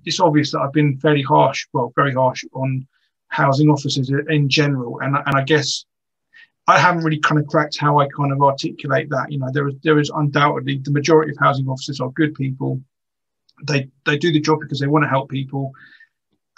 it's obvious that I've been very harsh on housing officers in general, and I guess I haven't really kind of cracked how I kind of articulate that. You know, there is undoubtedly the majority of housing officers are good people. They do the job because they want to help people,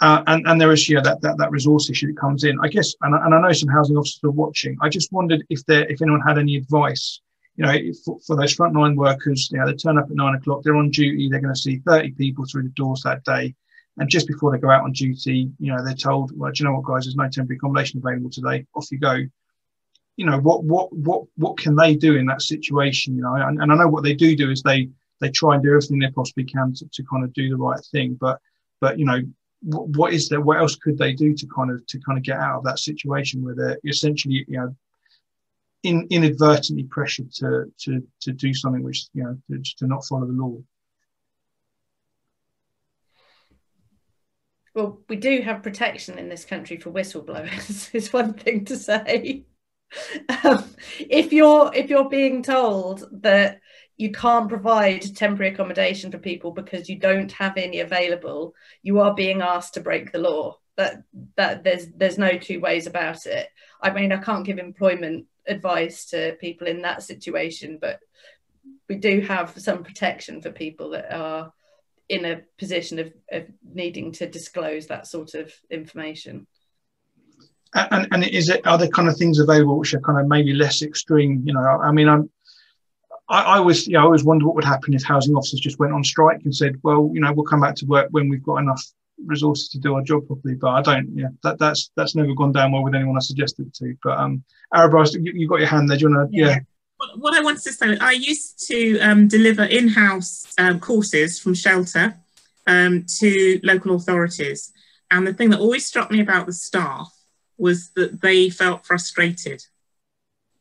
and there is that resource issue that comes in. I guess, and I know some housing officers are watching. I just wondered if anyone had any advice. You know, for those frontline workers, you know, they turn up at 9 o'clock, they're on duty, they're going to see 30 people through the doors that day. And just before they go out on duty, you know, they're told, well, do you know what, guys, there's no temporary accommodation available today. Off you go. You know, what can they do in that situation? You know, and I know what they do is they try and do everything they possibly can to kind of do the right thing. But you know, what is there? What else could they do to kind of get out of that situation where they're essentially, you know, inadvertently pressured to do something which, you know, to not follow the law? Well, we do have protection in this country for whistleblowers, is one thing to say. If you're being told that you can't provide temporary accommodation for people because you don't have any available, you are being asked to break the law. That there's no two ways about it. I mean, I can't give employment advice to people in that situation, but we do have some protection for people that are in a position of needing to disclose that sort of information. And are there kind of things available which are kind of maybe less extreme? You know, I mean, I always wonder what would happen if housing officers just went on strike and said, well, you know, we'll come back to work when we've got enough resources to do our job properly. But I don't. Yeah, that's never gone down well with anyone I suggested it to. But Araba, you got your hand there. Do you want to? Yeah. What I wanted to say, I used to deliver in-house courses from shelter to local authorities, and the thing that always struck me about the staff was that they felt frustrated.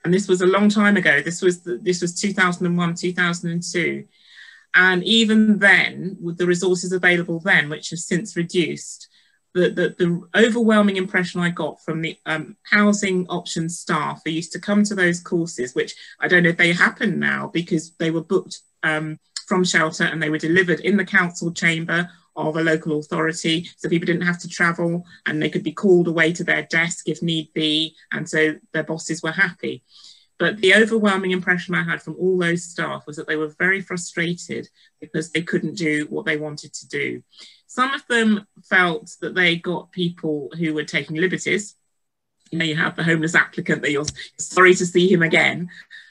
And this was a long time ago. This was 2001, 2002. And even then, with the resources available then, which have since reduced, the overwhelming impression I got from the housing options staff who used to come to those courses, which I don't know if they happen now because they were booked from shelter and they were delivered in the council chamber of a local authority, so people didn't have to travel and they could be called away to their desk if need be, and so their bosses were happy. But the overwhelming impression I had from all those staff was that they were very frustrated because they couldn't do what they wanted to do. Some of them felt that they got people who were taking liberties. You know, you have the homeless applicant that you're sorry to see him again,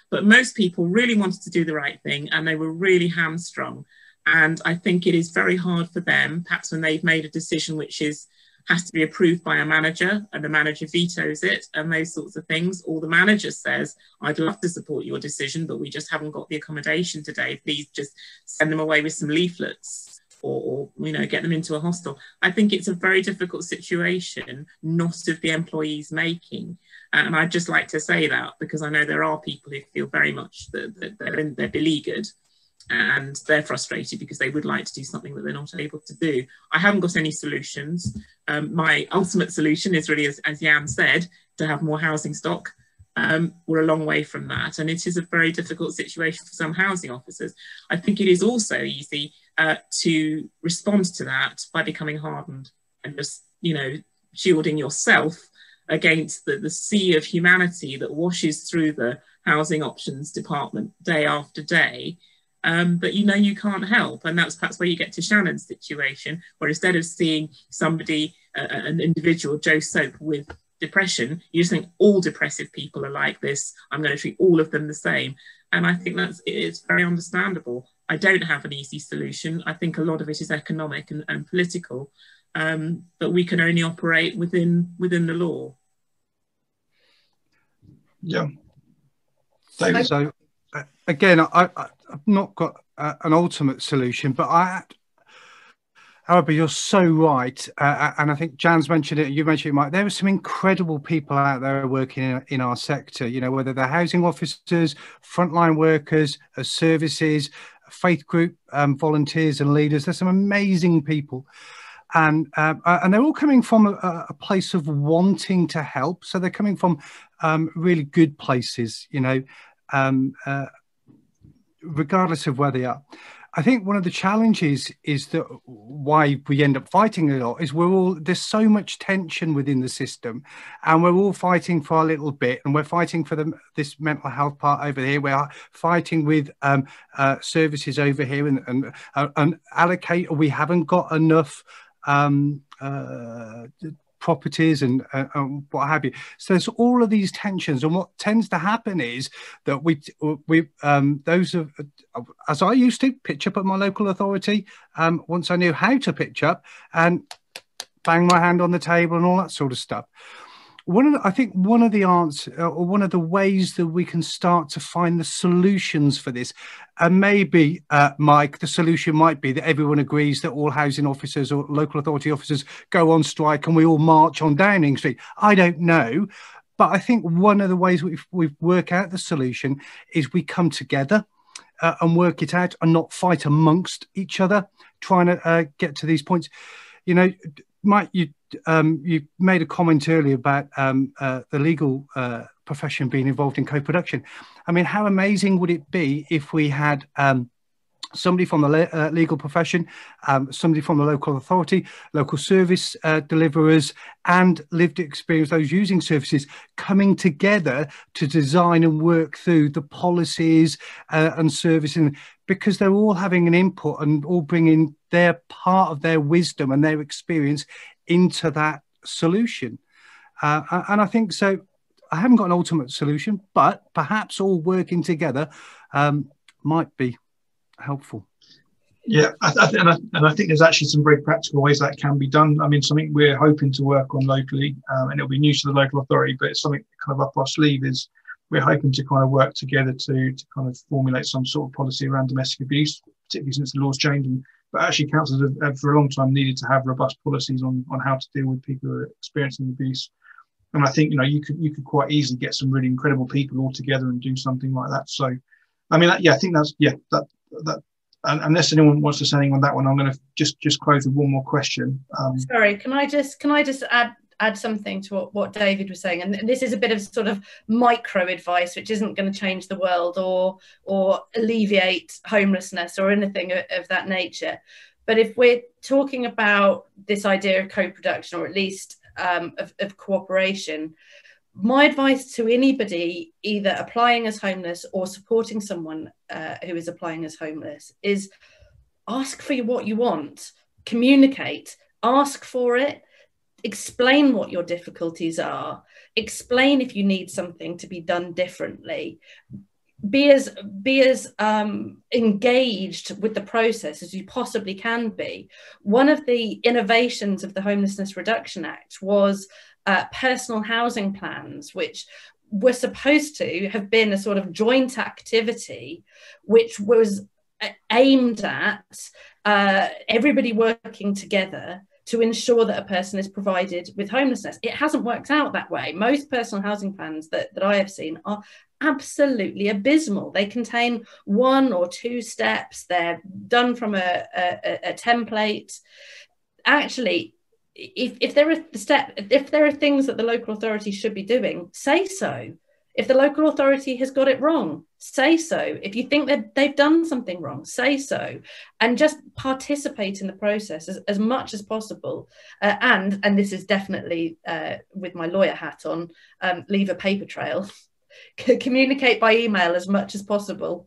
but most people really wanted to do the right thing and they were really hamstrung. And I think it is very hard for them, perhaps when they've made a decision which has to be approved by a manager and the manager vetoes it and those sorts of things, or the manager says, I'd love to support your decision, but we just haven't got the accommodation today. Please just send them away with some leaflets or you know, get them into a hostel. I think it's a very difficult situation, not of the employees making. And I'd just like to say that because I know there are people who feel very much that they're beleaguered and they're frustrated because they would like to do something that they're not able to do. I haven't got any solutions. My ultimate solution is really, as Jan said, to have more housing stock. We're a long way from that, and it is a very difficult situation for some housing officers. I think it is also easy to respond to that by becoming hardened and just, you know, shielding yourself against the sea of humanity that washes through the housing options department day after day. But you know you can't help, and that's perhaps where you get to Shannon's situation, where instead of seeing somebody, an individual, Joe Soap, with depression, you just think all depressive people are like this, I'm going to treat all of them the same. And I think it's very understandable. I don't have an easy solution. I think a lot of it is economic and political, but we can only operate within the law. Yeah. David. So again, I've not got an ultimate solution, but Araba, you're so right. And I think Jan's mentioned it, you mentioned it, Mike. There are some incredible people out there working in our sector, you know, whether they're housing officers, frontline workers, services, faith group volunteers and leaders. There's some amazing people. And they're all coming from a place of wanting to help. So they're coming from really good places, you know, regardless of where they are. I think one of the challenges is that why we end up fighting a lot is there's so much tension within the system, and we're all fighting for our little bit, and we're fighting for this mental health part over here. We're fighting with services over here and allocate. We haven't got enough properties and what have you. So there's all of these tensions, and what tends to happen is that as I used to pitch up at my local authority, once I knew how to pitch up and bang my hand on the table and all that sort of stuff. I think one of the answers, or one of the ways that we can start to find the solutions for this, and maybe, Mike, the solution might be that everyone agrees that all housing officers or local authority officers go on strike and we all march on Downing Street. I don't know. But I think one of the ways we work out the solution is we come together and work it out and not fight amongst each other, trying to get to these points. You know, Mike, you made a comment earlier about the legal profession being involved in co-production. I mean, how amazing would it be if we had somebody from the legal profession, somebody from the local authority, local service deliverers, and lived experience, those using services, coming together to design and work through the policies and servicing, because they're all having an input and all bringing their part of their wisdom and their experience into that solution. And I think so. I haven't got an ultimate solution, but perhaps all working together might be helpful. Yeah, and I think there's actually some very practical ways that can be done. I mean, something we're hoping to work on locally, and it'll be new to the local authority, but it's something kind of up our sleeve, is we're hoping to kind of work together to kind of formulate some sort of policy around domestic abuse, particularly since the law's changing. But actually, councils have for a long time needed to have robust policies on how to deal with people who are experiencing abuse. And I think, you know, you could quite easily get some really incredible people all together and do something like that. So, I mean, I think that's, that. Unless anyone wants to say anything on that one, I'm going to just close with one more question. Sorry, can I just add something to what David was saying? And this is a bit of sort of micro advice, which isn't going to change the world or alleviate homelessness or anything of that nature. But if we're talking about this idea of co-production, or at least of cooperation, my advice to anybody either applying as homeless or supporting someone who is applying as homeless is ask for what you want, communicate, ask for it, explain what your difficulties are, explain if you need something to be done differently. Be as engaged with the process as you possibly can be. One of the innovations of the Homelessness Reduction Act was personal housing plans, which were supposed to have been a sort of joint activity, which was aimed at everybody working together to ensure that a person is provided with homelessness. It hasn't worked out that way. Most personal housing plans that I have seen are absolutely abysmal. They contain 1 or 2 steps. They're done from a template. Actually, if there are things that the local authority should be doing, say so. If the local authority has got it wrong, say so. If you think that they've done something wrong, say so, and just participate in the process as much as possible. And this is definitely with my lawyer hat on, leave a paper trail. Communicate by email as much as possible.